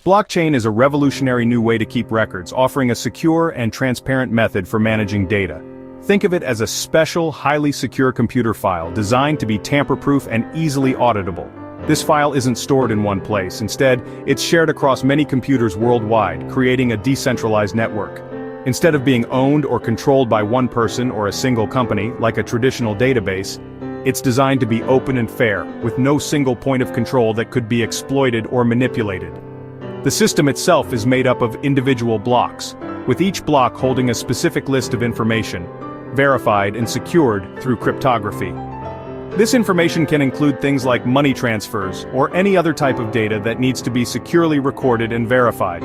Blockchain is a revolutionary new way to keep records, offering a secure and transparent method for managing data. Think of it as a special, highly secure computer file designed to be tamper-proof and easily auditable. This file isn't stored in one place. Instead, it's shared across many computers worldwide, creating a decentralized network. Instead of being owned or controlled by one person or a single company, like a traditional database, it's designed to be open and fair, with no single point of control that could be exploited or manipulated. The system itself is made up of individual blocks, with each block holding a specific list of information, verified and secured through cryptography. This information can include things like money transfers or any other type of data that needs to be securely recorded and verified.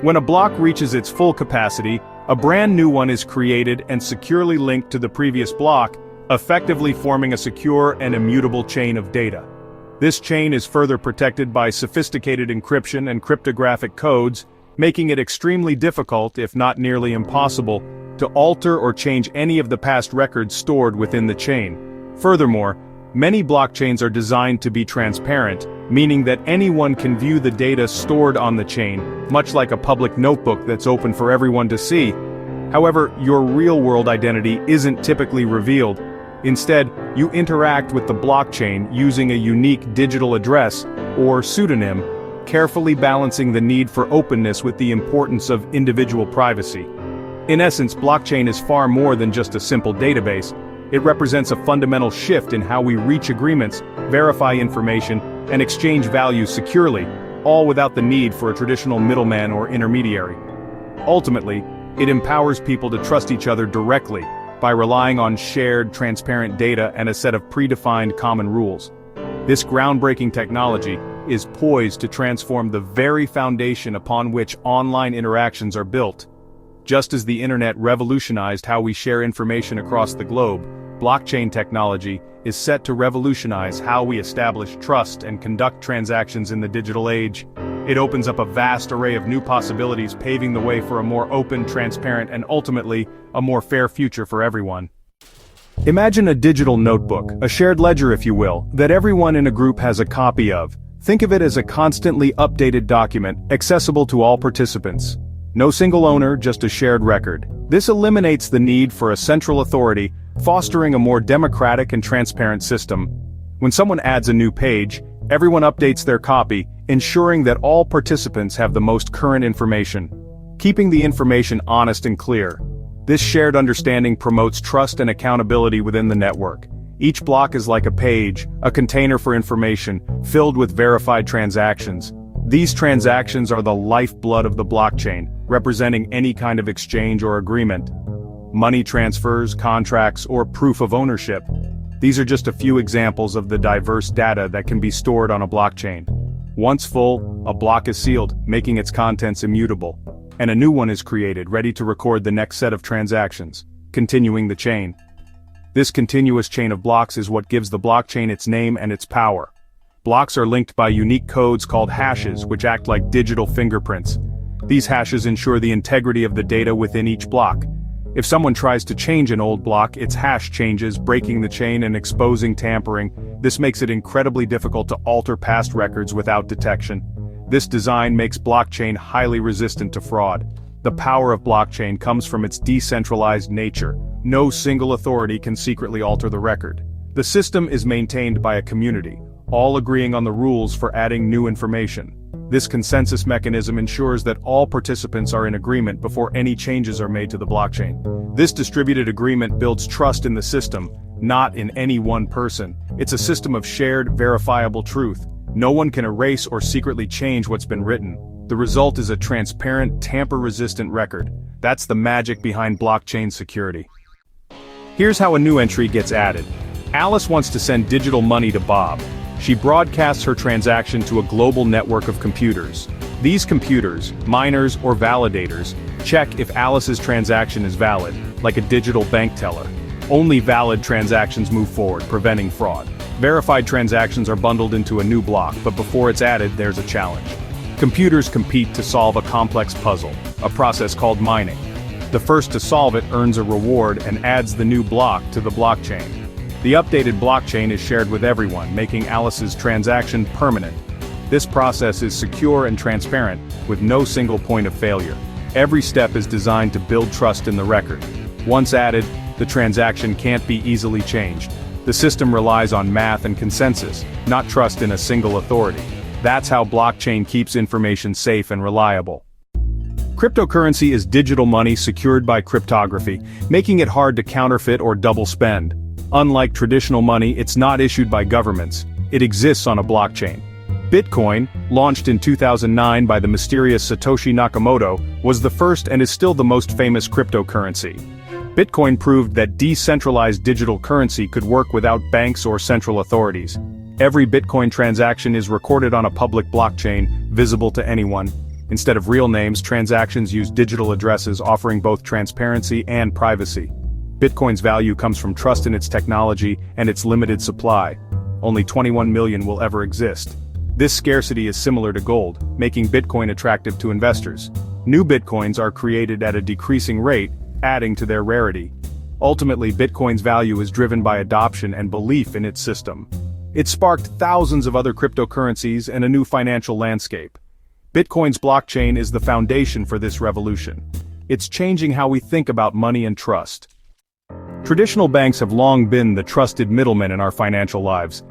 When a block reaches its full capacity, a brand new one is created and securely linked to the previous block, effectively forming a secure and immutable chain of data. This chain is further protected by sophisticated encryption and cryptographic codes, making it extremely difficult, if not nearly impossible, to alter or change any of the past records stored within the chain. Furthermore, many blockchains are designed to be transparent, meaning that anyone can view the data stored on the chain, much like a public notebook that's open for everyone to see. However, your real-world identity isn't typically revealed. Instead, you interact with the blockchain using a unique digital address, or pseudonym, carefully balancing the need for openness with the importance of individual privacy. In essence, blockchain is far more than just a simple database. It represents a fundamental shift in how we reach agreements, verify information, and exchange value securely, all without the need for a traditional middleman or intermediary. Ultimately, it empowers people to trust each other directly, by relying on shared, transparent data and a set of predefined common rules. This groundbreaking technology is poised to transform the very foundation upon which online interactions are built. Just as the internet revolutionized how we share information across the globe, blockchain technology is set to revolutionize how we establish trust and conduct transactions in the digital age. It opens up a vast array of new possibilities, paving the way for a more open, transparent, and ultimately, a more fair future for everyone. Imagine a digital notebook, a shared ledger if you will, that everyone in a group has a copy of. Think of it as a constantly updated document, accessible to all participants. No single owner, just a shared record. This eliminates the need for a central authority, fostering a more democratic and transparent system. When someone adds a new page, everyone updates their copy, ensuring that all participants have the most current information. Keeping the information honest and clear. This shared understanding promotes trust and accountability within the network. Each block is like a page, a container for information, filled with verified transactions. These transactions are the lifeblood of the blockchain, representing any kind of exchange or agreement. Money transfers, contracts, or proof of ownership. These are just a few examples of the diverse data that can be stored on a blockchain. Once full, a block is sealed, making its contents immutable. And a new one is created, ready to record the next set of transactions, continuing the chain. This continuous chain of blocks is what gives the blockchain its name and its power. Blocks are linked by unique codes called hashes, which act like digital fingerprints. These hashes ensure the integrity of the data within each block. If someone tries to change an old block, its hash changes, breaking the chain and exposing tampering. This makes it incredibly difficult to alter past records without detection. This design makes blockchain highly resistant to fraud. The power of blockchain comes from its decentralized nature. No single authority can secretly alter the record. The system is maintained by a community, all agreeing on the rules for adding new information. This consensus mechanism ensures that all participants are in agreement before any changes are made to the blockchain. This distributed agreement builds trust in the system, not in any one person. It's a system of shared, verifiable truth. No one can erase or secretly change what's been written. The result is a transparent, tamper-resistant record. That's the magic behind blockchain security. Here's how a new entry gets added. Alice wants to send digital money to Bob. She broadcasts her transaction to a global network of computers. These computers, miners or validators, check if Alice's transaction is valid, like a digital bank teller. Only valid transactions move forward, preventing fraud. Verified transactions are bundled into a new block, but before it's added, there's a challenge. Computers compete to solve a complex puzzle, a process called mining. The first to solve it earns a reward and adds the new block to the blockchain. The updated blockchain is shared with everyone, making Alice's transaction permanent. This process is secure and transparent, with no single point of failure. Every step is designed to build trust in the record. Once added, the transaction can't be easily changed. The system relies on math and consensus, not trust in a single authority. That's how blockchain keeps information safe and reliable. Cryptocurrency is digital money secured by cryptography, making it hard to counterfeit or double spend. Unlike traditional money, it's not issued by governments. It exists on a blockchain. Bitcoin, launched in 2009 by the mysterious Satoshi Nakamoto, was the first and is still the most famous cryptocurrency. Bitcoin proved that decentralized digital currency could work without banks or central authorities. Every Bitcoin transaction is recorded on a public blockchain, visible to anyone. Instead of real names, transactions use digital addresses, offering both transparency and privacy. Bitcoin's value comes from trust in its technology and its limited supply. Only 21 million will ever exist. This scarcity is similar to gold, making Bitcoin attractive to investors. New Bitcoins are created at a decreasing rate, adding to their rarity. Ultimately, Bitcoin's value is driven by adoption and belief in its system. It sparked thousands of other cryptocurrencies and a new financial landscape. Bitcoin's blockchain is the foundation for this revolution. It's changing how we think about money and trust. Traditional banks have long been the trusted middlemen in our financial lives.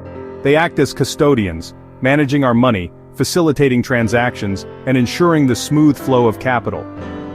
They act as custodians, managing our money, facilitating transactions, and ensuring the smooth flow of capital.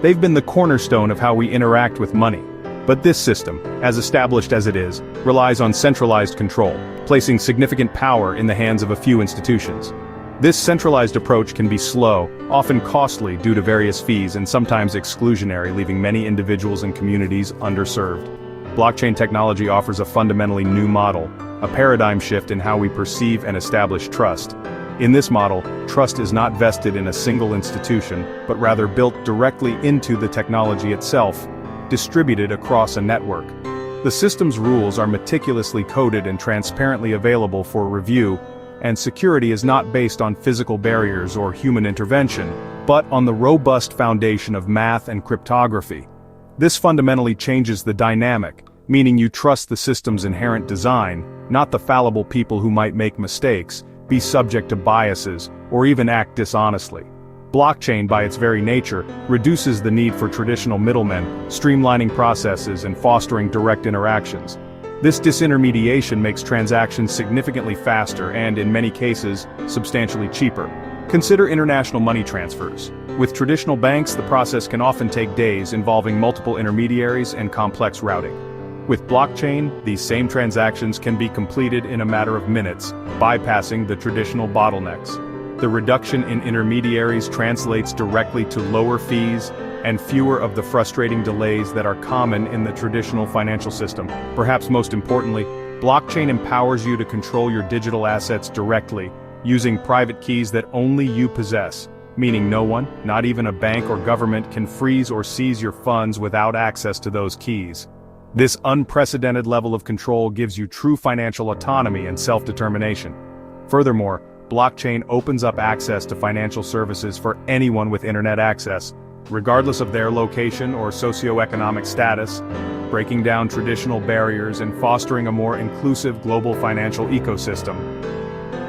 They've been the cornerstone of how we interact with money. But this system, as established as it is, relies on centralized control, placing significant power in the hands of a few institutions. This centralized approach can be slow, often costly due to various fees and sometimes exclusionary, leaving many individuals and communities underserved. Blockchain technology offers a fundamentally new model, a paradigm shift in how we perceive and establish trust. In this model, trust is not vested in a single institution, but rather built directly into the technology itself, distributed across a network. The system's rules are meticulously coded and transparently available for review, and security is not based on physical barriers or human intervention, but on the robust foundation of math and cryptography. This fundamentally changes the dynamic, meaning you trust the system's inherent design, not the fallible people who might make mistakes, be subject to biases, or even act dishonestly. Blockchain, by its very nature, reduces the need for traditional middlemen, streamlining processes and fostering direct interactions. This disintermediation makes transactions significantly faster and, in many cases, substantially cheaper. Consider international money transfers. With traditional banks, the process can often take days, involving multiple intermediaries and complex routing. With blockchain, these same transactions can be completed in a matter of minutes, bypassing the traditional bottlenecks. The reduction in intermediaries translates directly to lower fees and fewer of the frustrating delays that are common in the traditional financial system. Perhaps most importantly, blockchain empowers you to control your digital assets directly, using private keys that only you possess, meaning no one, not even a bank or government, can freeze or seize your funds without access to those keys. This unprecedented level of control gives you true financial autonomy and self-determination. Furthermore, blockchain opens up access to financial services for anyone with internet access, regardless of their location or socioeconomic status, breaking down traditional barriers and fostering a more inclusive global financial ecosystem.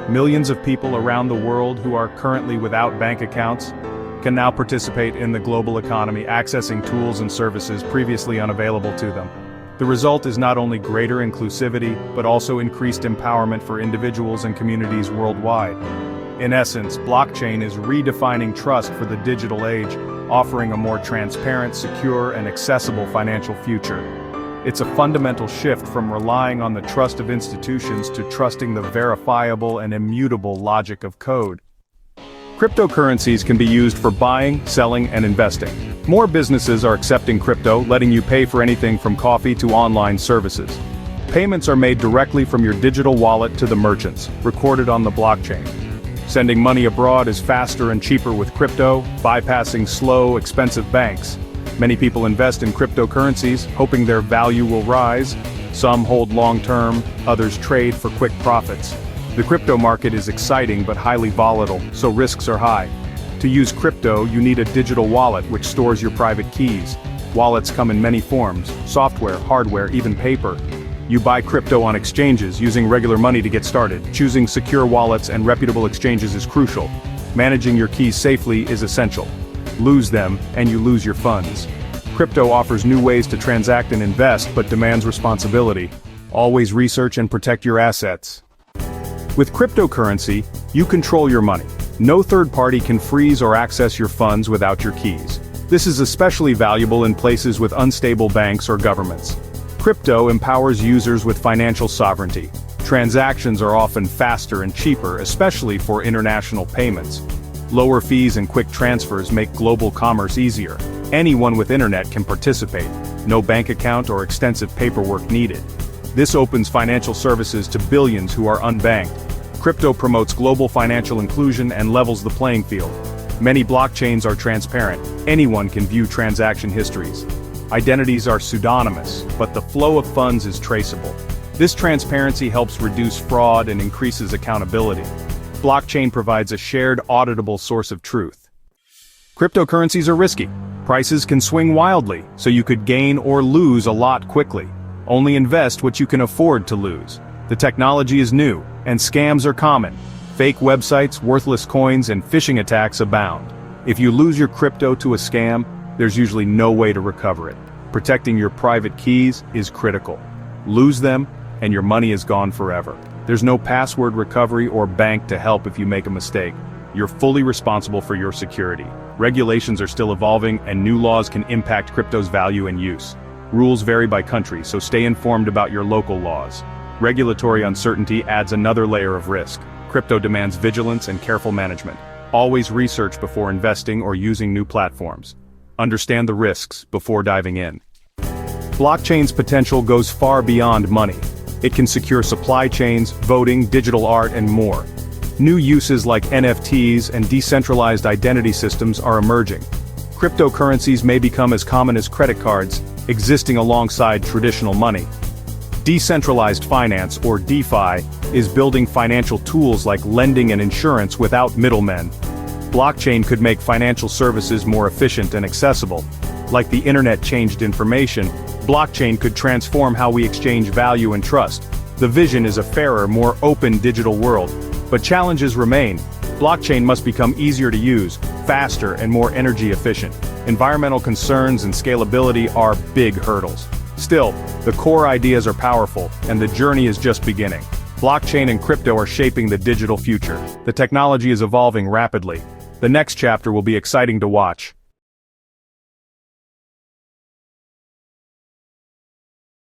Millions of people around the world who are currently without bank accounts can now participate in the global economy, accessing tools and services previously unavailable to them. The result is not only greater inclusivity, but also increased empowerment for individuals and communities worldwide. In essence, blockchain is redefining trust for the digital age, offering a more transparent, secure, and accessible financial future. It's a fundamental shift from relying on the trust of institutions to trusting the verifiable and immutable logic of code. Cryptocurrencies can be used for buying, selling, and investing. More businesses are accepting crypto, letting you pay for anything from coffee to online services. Payments are made directly from your digital wallet to the merchants, recorded on the blockchain. Sending money abroad is faster and cheaper with crypto, bypassing slow, expensive banks. Many people invest in cryptocurrencies, hoping their value will rise. Some hold long-term, others trade for quick profits. The crypto market is exciting but highly volatile, so risks are high. To use crypto, you need a digital wallet which stores your private keys. Wallets come in many forms: software, hardware, even paper. You buy crypto on exchanges using regular money to get started. Choosing secure wallets and reputable exchanges is crucial. Managing your keys safely is essential. Lose them, and you lose your funds. Crypto offers new ways to transact and invest but demands responsibility. Always research and protect your assets. With cryptocurrency, you control your money. No third party can freeze or access your funds without your keys. This is especially valuable in places with unstable banks or governments. Crypto empowers users with financial sovereignty. Transactions are often faster and cheaper, especially for international payments. Lower fees and quick transfers make global commerce easier. Anyone with internet can participate. No bank account or extensive paperwork needed. This opens financial services to billions who are unbanked. Crypto promotes global financial inclusion and levels the playing field. Many blockchains are transparent. Anyone can view transaction histories. Identities are pseudonymous, but the flow of funds is traceable. This transparency helps reduce fraud and increases accountability. Blockchain provides a shared, auditable source of truth. Cryptocurrencies are risky. Prices can swing wildly, so you could gain or lose a lot quickly. Only invest what you can afford to lose. The technology is new, and scams are common. Fake websites, worthless coins, and phishing attacks abound. If you lose your crypto to a scam, there's usually no way to recover it. Protecting your private keys is critical. Lose them, and your money is gone forever. There's no password recovery or bank to help if you make a mistake. You're fully responsible for your security. Regulations are still evolving, and new laws can impact crypto's value and use. Rules vary by country, so stay informed about your local laws. Regulatory uncertainty adds another layer of risk. Crypto demands vigilance and careful management. Always research before investing or using new platforms. Understand the risks before diving in. Blockchain's potential goes far beyond money. It can secure supply chains, voting, digital art, and more. New uses like NFTs and decentralized identity systems are emerging. Cryptocurrencies may become as common as credit cards, existing alongside traditional money. Decentralized finance, or DeFi, is building financial tools like lending and insurance without middlemen. Blockchain could make financial services more efficient and accessible. Like the internet changed information, blockchain could transform how we exchange value and trust. The vision is a fairer, more open digital world. But challenges remain. Blockchain must become easier to use, faster, and more energy efficient. Environmental concerns and scalability are big hurdles. Still, the core ideas are powerful, and the journey is just beginning. Blockchain and crypto are shaping the digital future. The technology is evolving rapidly. The next chapter will be exciting to watch.